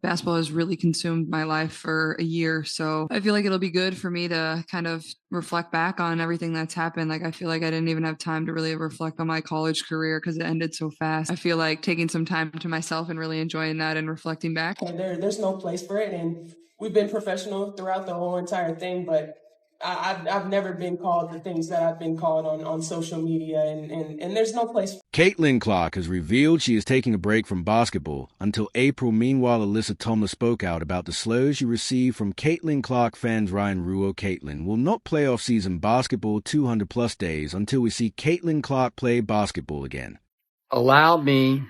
basketball has really consumed my life for a year. So I feel like it'll be good for me to kind of reflect back on everything that's happened. Like, I feel like I didn't even have time to really reflect on my college career because it ended so fast. I feel like taking some time to myself and really enjoying that and reflecting back. There's no place for it. And we've been professional throughout the whole entire thing, but I've never been called the things that I've been called on social media, and there's no place. Caitlin Clark has revealed she is taking a break from basketball until April. Meanwhile, Alyssa Thomas spoke out about the slurs she received from Caitlin Clark fans. Ryan Ruo: Caitlin will not play off-season basketball 200-plus days until we see Caitlin Clark play basketball again. Allow me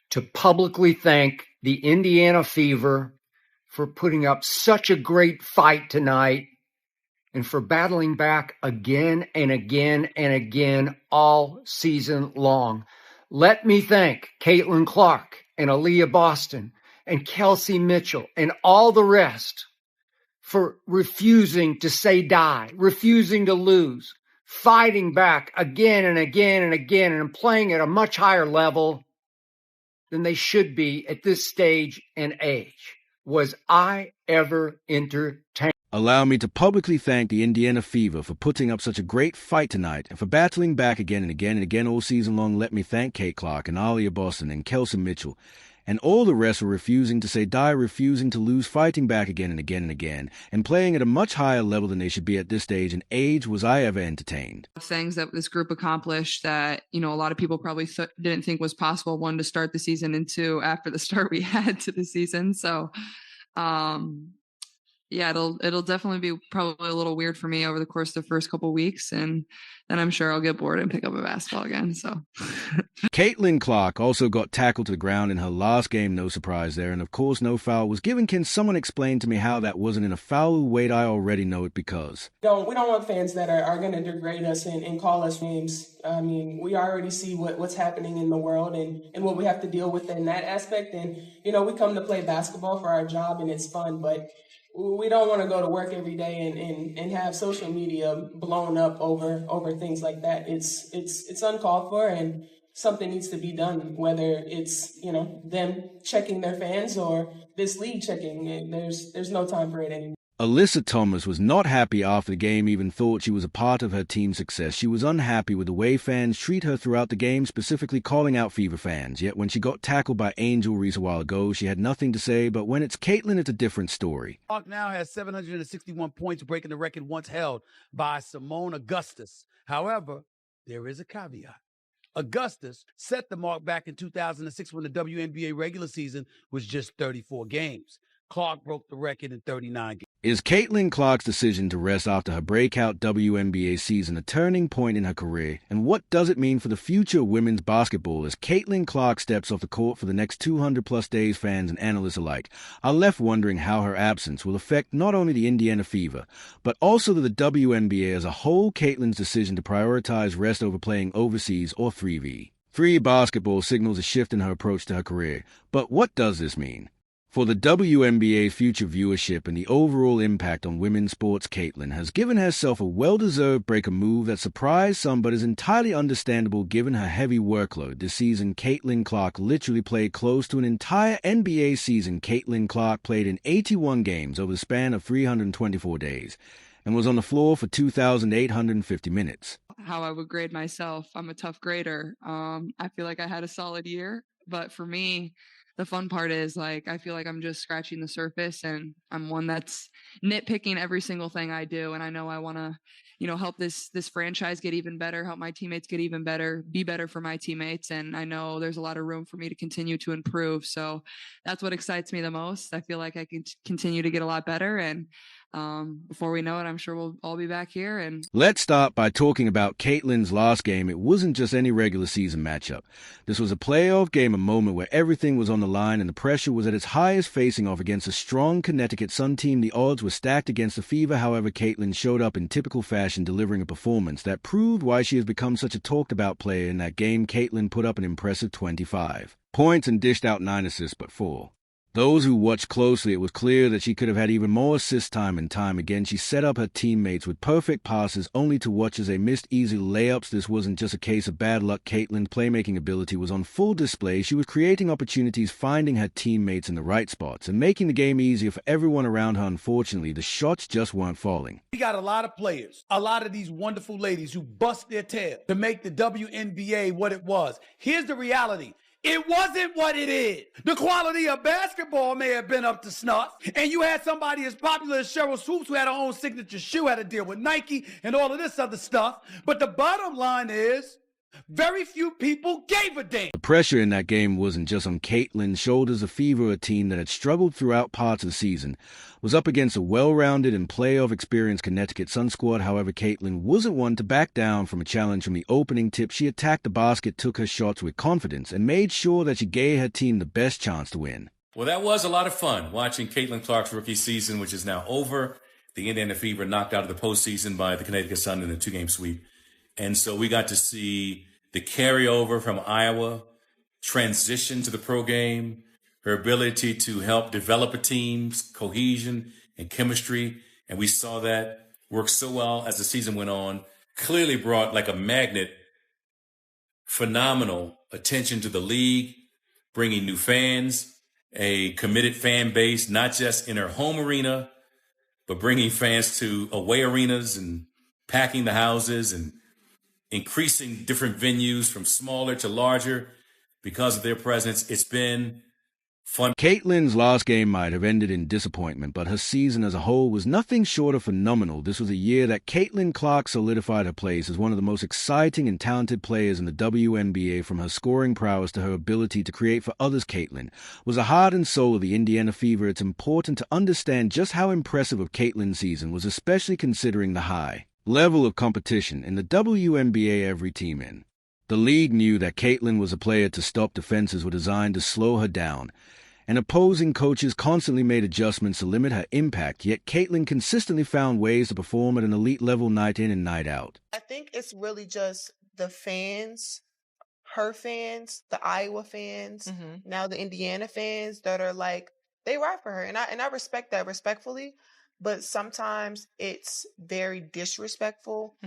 to publicly thank the Indiana Fever for putting up such a great fight tonight and for battling back again and again and again all season long. Let me thank Caitlin Clark and Aaliyah Boston and Kelsey Mitchell and all the rest for refusing to say die, refusing to lose, fighting back again and again and again, and playing at a much higher level than they should be at this stage and age. Was I ever entertained? Allow me to publicly thank the Indiana Fever for putting up such a great fight tonight and for battling back again and again and again all season long. Let me thank Kate Clark and Aaliyah Boston and Kelsey Mitchell and all the rest for refusing to say die, refusing to lose, fighting back again and again and again, and playing at a much higher level than they should be at this stage and age. Was I ever entertained? Things that this group accomplished that, a lot of people probably didn't think was possible, one, to start the season, and two, after the start we had to the season. So, yeah, it'll definitely be probably a little weird for me over the course of the first couple of weeks, and then I'm sure I'll get bored and pick up a basketball again. So, Caitlin Clark also got tackled to the ground in her last game. No surprise there, and of course, no foul was given. Can someone explain to me how that wasn't in a foul? Wait, I already know it because We don't want fans that are going to degrade us and call us names. I mean, we already see what's happening in the world and what we have to deal with in that aspect. And we come to play basketball for our job, and it's fun, but we don't want to go to work every day and have social media blown up over things like that. It's uncalled for, and something needs to be done, whether it's, them checking their fans or this league checking. There's no time for it anymore. Alyssa Thomas was not happy after the game, even thought she was a part of her team's success. She was unhappy with the way fans treat her throughout the game, specifically calling out Fever fans. Yet when she got tackled by Angel Reese a while ago, she had nothing to say, but when it's Caitlin, it's a different story. Clark now has 761 points, breaking the record once held by Simone Augustus. However, there is a caveat. Augustus set the mark back in 2006 when the WNBA regular season was just 34 games. Clark broke the record in 39 games. Is Caitlin Clark's decision to rest after her breakout WNBA season a turning point in her career? And what does it mean for the future of women's basketball as Caitlin Clark steps off the court for the next 200-plus days? Fans and analysts alike are left wondering how her absence will affect not only the Indiana Fever, but also the WNBA as a whole. Caitlin's decision to prioritize rest over playing overseas or 3v3 basketball signals a shift in her approach to her career. But what does this mean for the WNBA's future viewership and the overall impact on women's sports? Caitlin has given herself a well-deserved break, a move that surprised some but is entirely understandable given her heavy workload this season. Caitlin Clark literally played close to an entire NBA season. Caitlin Clark played in 81 games over the span of 324 days and was on the floor for 2,850 minutes. How I would grade myself, I'm a tough grader. I feel like I had a solid year, but for me, the fun part is, I feel like I'm just scratching the surface, and I'm one that's nitpicking every single thing I do. And I know I want to, help this franchise get even better, help my teammates get even better, be better for my teammates. And I know there's a lot of room for me to continue to improve. So that's what excites me the most. I feel like I can continue to get a lot better. And before we know it, I'm sure we'll all be back here. And let's start by talking about Caitlin's last game. It wasn't just any regular season matchup. This was a playoff game, a moment where everything was on the line and the pressure was at its highest, facing off against a strong Connecticut Sun team. The odds were stacked against the Fever. However, Caitlin showed up in typical fashion, delivering a performance that proved why she has become such a talked-about player. In that game, Caitlin put up an impressive 25 points and dished out 9 assists, but 4 Those who watched closely, it was clear that she could have had even more assist time, and time again she set up her teammates with perfect passes only to watch as they missed easy layups. This wasn't just a case of bad luck. Caitlin's playmaking ability was on full display. She was creating opportunities, finding her teammates in the right spots, and making the game easier for everyone around her. Unfortunately, the shots just weren't falling. We got a lot of players, a lot of these wonderful ladies who bust their tail to make the WNBA what it was. Here's the reality. It wasn't what it is. The quality of basketball may have been up to snuff, and you had somebody as popular as Cheryl Swoops who had her own signature shoe, had to deal with Nike and all of this other stuff. But the bottom line is, very few people gave a damn. The pressure in that game wasn't just on Caitlin's shoulders. The Fever, a team that had struggled throughout parts of the season, was up against a well-rounded and playoff experienced Connecticut Sun squad. However, Caitlin wasn't one to back down from a challenge from the opening tip. She attacked the basket, took her shots with confidence, and made sure that she gave her team the best chance to win. Well, that was a lot of fun watching Caitlin Clark's rookie season, which is now over. The Indiana Fever knocked out of the postseason by the Connecticut Sun in a 2-game sweep. And so we got to see the carryover from Iowa transition to the pro game, her ability to help develop a team's cohesion and chemistry. And we saw that work so well as the season went on. Clearly brought like a magnet, phenomenal attention to the league, bringing new fans, a committed fan base, not just in her home arena, but bringing fans to away arenas and packing the houses and increasing different venues from smaller to larger because of their presence. It's been fun. Caitlin's last game might have ended in disappointment, but her season as a whole was nothing short of phenomenal. This was a year that Caitlin Clark solidified her place as one of the most exciting and talented players in the WNBA. From her scoring prowess to her ability to create for others, Caitlin was the heart and soul of the Indiana Fever. It's important to understand just how impressive of Caitlin's season was, especially considering the high level of competition in the WNBA every team in the league knew that Caitlin was a player to stop. Defenses were designed to slow her down, and opposing coaches constantly made adjustments to limit her impact, yet Caitlin consistently found ways to perform at an elite level night in and night out. I think it's really just the fans, her fans, the Iowa fans, now the Indiana fans that are like, they ride for her. And I respect that respectfully, but sometimes it's very disrespectful.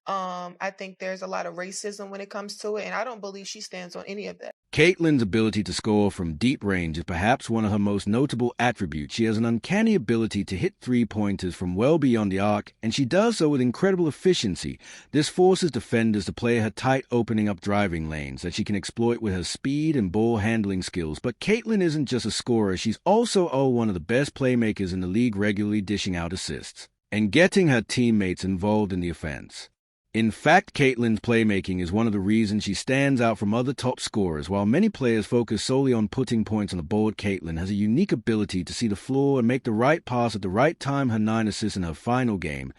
I think there's a lot of racism when it comes to it, and I don't believe she stands on any of that. Caitlin's ability to score from deep range is perhaps one of her most notable attributes. She has an uncanny ability to hit three-pointers from well beyond the arc, and she does so with incredible efficiency. This forces defenders to play her tight, opening up driving lanes that she can exploit with her speed and ball handling skills. But Caitlin isn't just a scorer. She's also one of the best playmakers in the league, regularly dishing out assists and getting her teammates involved in the offense. In fact, Caitlin's playmaking is one of the reasons she stands out from other top scorers. While many players focus solely on putting points on the board, Caitlin has a unique ability to see the floor and make the right pass at the right time. Her 9 assists in her final game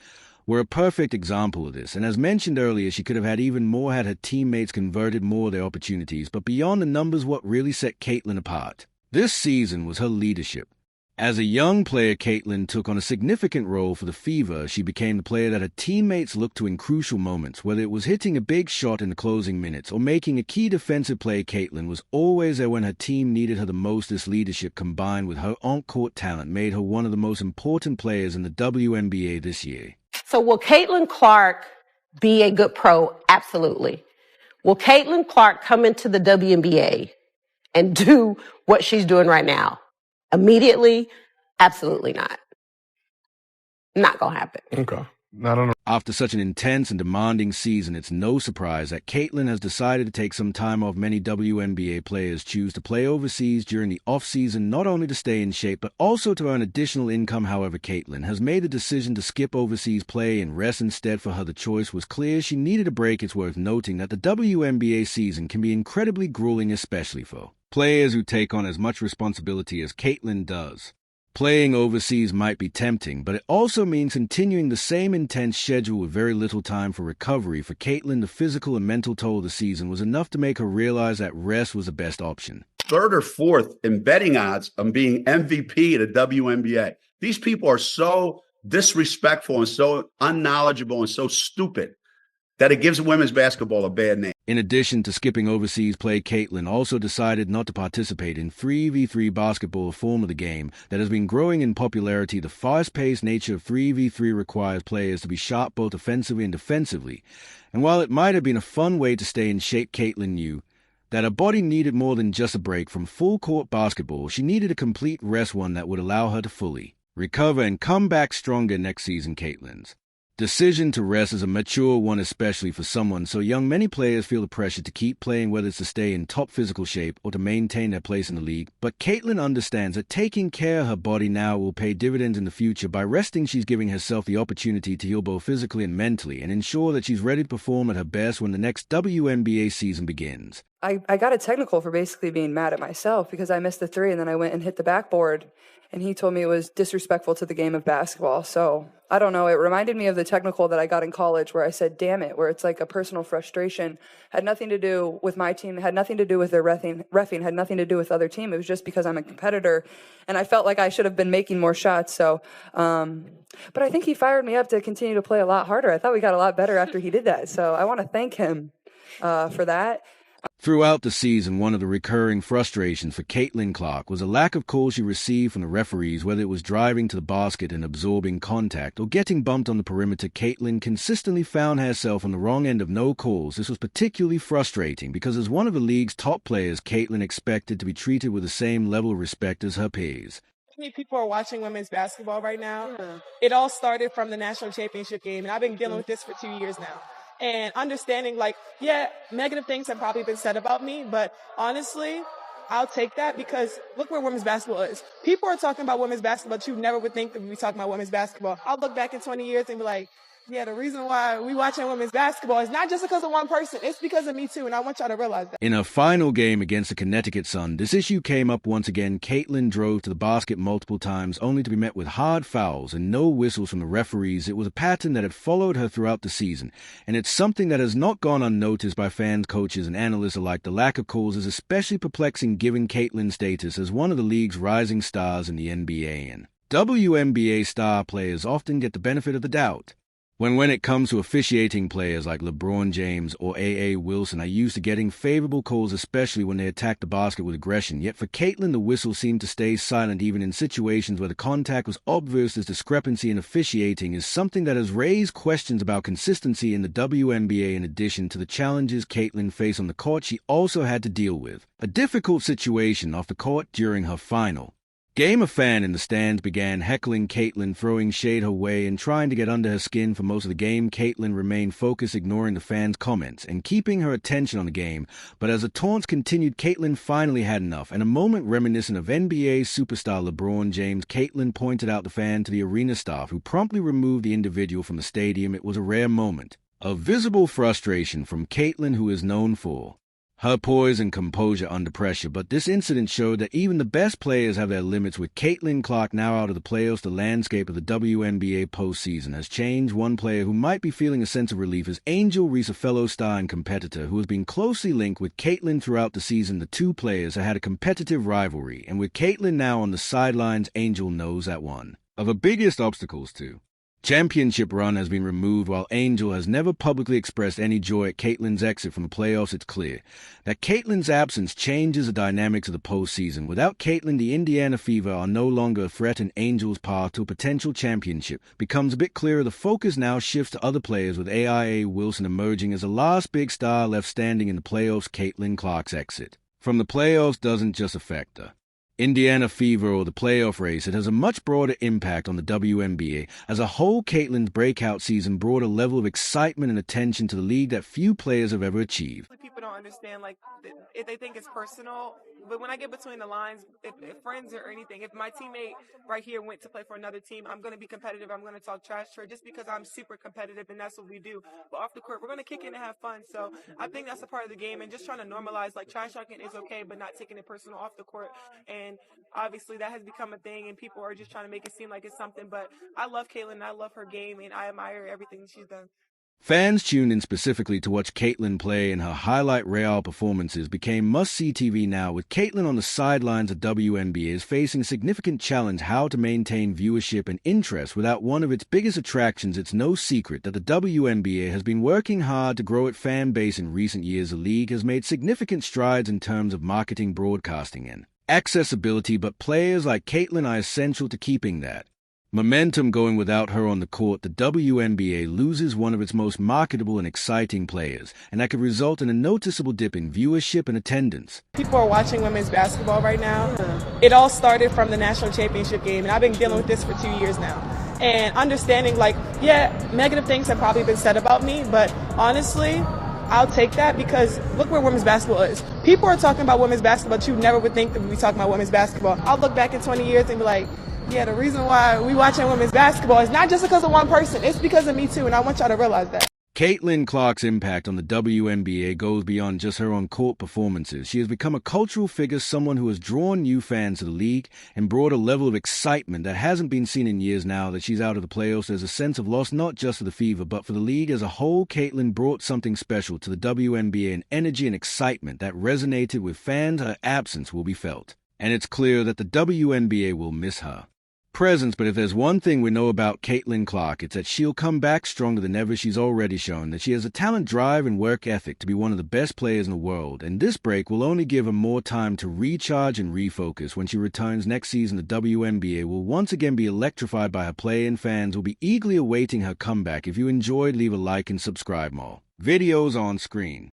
were a perfect example of this. And as mentioned earlier, she could have had even more had her teammates converted more of their opportunities. But beyond the numbers, what really set Caitlin apart this season was her leadership. As a young player, Caitlin took on a significant role for the Fever. She became the player that her teammates looked to in crucial moments. Whether it was hitting a big shot in the closing minutes or making a key defensive play, Caitlin was always there when her team needed her the most. This leadership, combined with her on-court talent, made her one of the most important players in the WNBA this year. So will Caitlin Clark be a good pro? Absolutely. Will Caitlin Clark come into the WNBA and do what she's doing right now? Immediately? Absolutely not. Not gonna happen. Okay. I don't know. After such an intense and demanding season, it's no surprise that Caitlin has decided to take some time off. Many WNBA players choose to play overseas during the off-season, not only to stay in shape, but also to earn additional income. However, Caitlin has made the decision to skip overseas play and rest instead. For her, the choice was clear. She needed a break. It's worth noting that the WNBA season can be incredibly grueling, especially for players who take on as much responsibility as Caitlin does. Playing overseas might be tempting, but it also means continuing the same intense schedule with very little time for recovery. For Caitlin, the physical and mental toll of the season was enough to make her realize that rest was the best option. 3rd or 4th in betting odds on being MVP at the WNBA. These people are so disrespectful and so unknowledgeable and so stupid that it gives women's basketball a bad name. In addition to skipping overseas play, Caitlin also decided not to participate in 3v3 basketball, a form of the game that has been growing in popularity. The fast-paced nature of 3v3 requires players to be sharp both offensively and defensively. And while it might have been a fun way to stay in shape, Caitlin knew that her body needed more than just a break from full-court basketball. She needed a complete rest, one that would allow her to fully recover and come back stronger next season. Caitlin's decision to rest is a mature one, especially for someone so young. Many players feel the pressure to keep playing, whether it's to stay in top physical shape or to maintain their place in the league. But Caitlin understands that taking care of her body now will pay dividends in the future. By resting, she's giving herself the opportunity to heal both physically and mentally and ensure that she's ready to perform at her best when the next WNBA season begins. I got a technical for basically being mad at myself because I missed the three and then I went and hit the backboard, and he told me it was disrespectful to the game of basketball. So I don't know. It reminded me of the technical that I got in college where I said, damn it, where it's like a personal frustration. Had nothing to do with my team, had nothing to do with their reffing, had nothing to do with other team. It was just because I'm a competitor and I felt like I should have been making more shots. So, but I think he fired me up to continue to play a lot harder. I thought we got a lot better after he did that. So I want to thank him for that. Throughout the season, one of the recurring frustrations for Caitlin Clark was a lack of calls she received from the referees, whether it was driving to the basket and absorbing contact or getting bumped on the perimeter. Caitlin consistently found herself on the wrong end of no calls. This was particularly frustrating because as one of the league's top players, Caitlin expected to be treated with the same level of respect as her peers. Many people are watching women's basketball right now. It all started from the national championship game, and I've been dealing with this for 2 years now. And understanding, like, yeah, negative things have probably been said about me, but honestly, I'll take that because look where women's basketball is. People are talking about women's basketball, but you never would think that we'd be talking about women's basketball. I'll look back in 20 years and be like, yeah, the reason why we watching women's basketball is not just because of one person. It's because of me too, and I want y'all to realize that. In her final game against the Connecticut Sun, this issue came up once again. Caitlin drove to the basket multiple times, only to be met with hard fouls and no whistles from the referees. It was a pattern that had followed her throughout the season, and it's something that has not gone unnoticed by fans, coaches, and analysts alike. The lack of calls is especially perplexing given Caitlin's status as one of the league's rising stars in the NBA, and WNBA star players often get the benefit of the doubt. When it comes to officiating, players like LeBron James or A.A. Wilson are used to getting favorable calls, especially when they attack the basket with aggression. Yet for Caitlin, the whistle seemed to stay silent even in situations where the contact was obvious. This discrepancy in officiating is something that has raised questions about consistency in the WNBA. In addition to the challenges Caitlin faced on the court, she also had to deal with a difficult situation off the court during her final game. A fan in the stands began heckling Caitlin, throwing shade her way and trying to get under her skin. For most of the game, Caitlin remained focused, ignoring the fans' comments and keeping her attention on the game. But as the taunts continued, Caitlin finally had enough. In a moment reminiscent of NBA superstar LeBron James, Caitlin pointed out the fan to the arena staff, who promptly removed the individual from the stadium. It was a rare moment of visible frustration from Caitlin, who is known for her poise and composure under pressure, but this incident showed that even the best players have their limits. With Caitlin Clark now out of the playoffs, the landscape of the WNBA postseason has changed. One player who might be feeling a sense of relief is Angel Reese, a fellow star and competitor who has been closely linked with Caitlin throughout the season. The two players have had a competitive rivalry, and with Caitlin now on the sidelines, Angel knows that one of her biggest obstacles to championship run has been removed. While Angel has never publicly expressed any joy at Caitlin's exit from the playoffs, it's clear that Caitlin's absence changes the dynamics of the postseason. Without Caitlin, the Indiana Fever are no longer a threat, and Angel's path to a potential championship becomes a bit clearer. The focus now shifts to other players, with A.I.A. Wilson emerging as the last big star left standing in the playoffs. Caitlin Clark's exit from the playoffs doesn't just affect her Indiana Fever or the playoff race. It has a much broader impact on the WNBA. As a whole, Caitlin's breakout season brought a level of excitement and attention to the league that few players have ever achieved. People don't understand, like, if they think it's personal, but when I get between the lines, if friends or anything, if my teammate right here went to play for another team, I'm going to be competitive. I'm going to talk trash to her just because I'm super competitive, and that's what we do. But off the court, we're going to kick it and have fun. So I think that's a part of the game, and just trying to normalize, like, trash talking is okay, but not taking it personal off the court. And obviously that has become a thing, and people are just trying to make it seem like it's something. But I love Caitlin, and I love her game, and I admire everything she's done. Fans tuned in specifically to watch Caitlin play, and her highlight reel performances became must-see TV now, with Caitlin on the sidelines of WNBA is facing a significant challenge how to maintain viewership and interest without one of its biggest attractions. It's no secret that the WNBA has been working hard to grow its fan base in recent years. The league has made significant strides in terms of marketing, broadcasting, and accessibility, but players like Caitlin are essential to keeping that momentum going. Without her on the court, the WNBA loses one of its most marketable and exciting players, and that could result in a noticeable dip in viewership and attendance. People are watching women's basketball right now. It all started from the national championship game, and I've been dealing with this for 2 years now. And understanding, like, yeah, negative things have probably been said about me, but honestly, I'll take that because look where women's basketball is. People are talking about women's basketball, but you never would think that we'd be talking about women's basketball. I'll look back in 20 years and be like, yeah, the reason why we watching women's basketball is not just because of one person. It's because of me too, and I want y'all to realize that. Caitlin Clark's impact on the WNBA goes beyond just her on-court performances. She has become a cultural figure, someone who has drawn new fans to the league and brought a level of excitement that hasn't been seen in years. Now that she's out of the playoffs, there's a sense of loss not just for the Fever, but for the league as a whole. Caitlin brought something special to the WNBA, an energy and excitement that resonated with fans. Her absence will be felt, and it's clear that the WNBA will miss her presence. But if there's one thing we know about Caitlin Clark, it's that she'll come back stronger than ever. She's already shown that she has a talent, drive, and work ethic to be one of the best players in the world, and this break will only give her more time to recharge and refocus. When she returns next season, the WNBA will once again be electrified by her play, and fans will be eagerly awaiting her comeback. If you enjoyed, leave a like and subscribe. More videos on screen.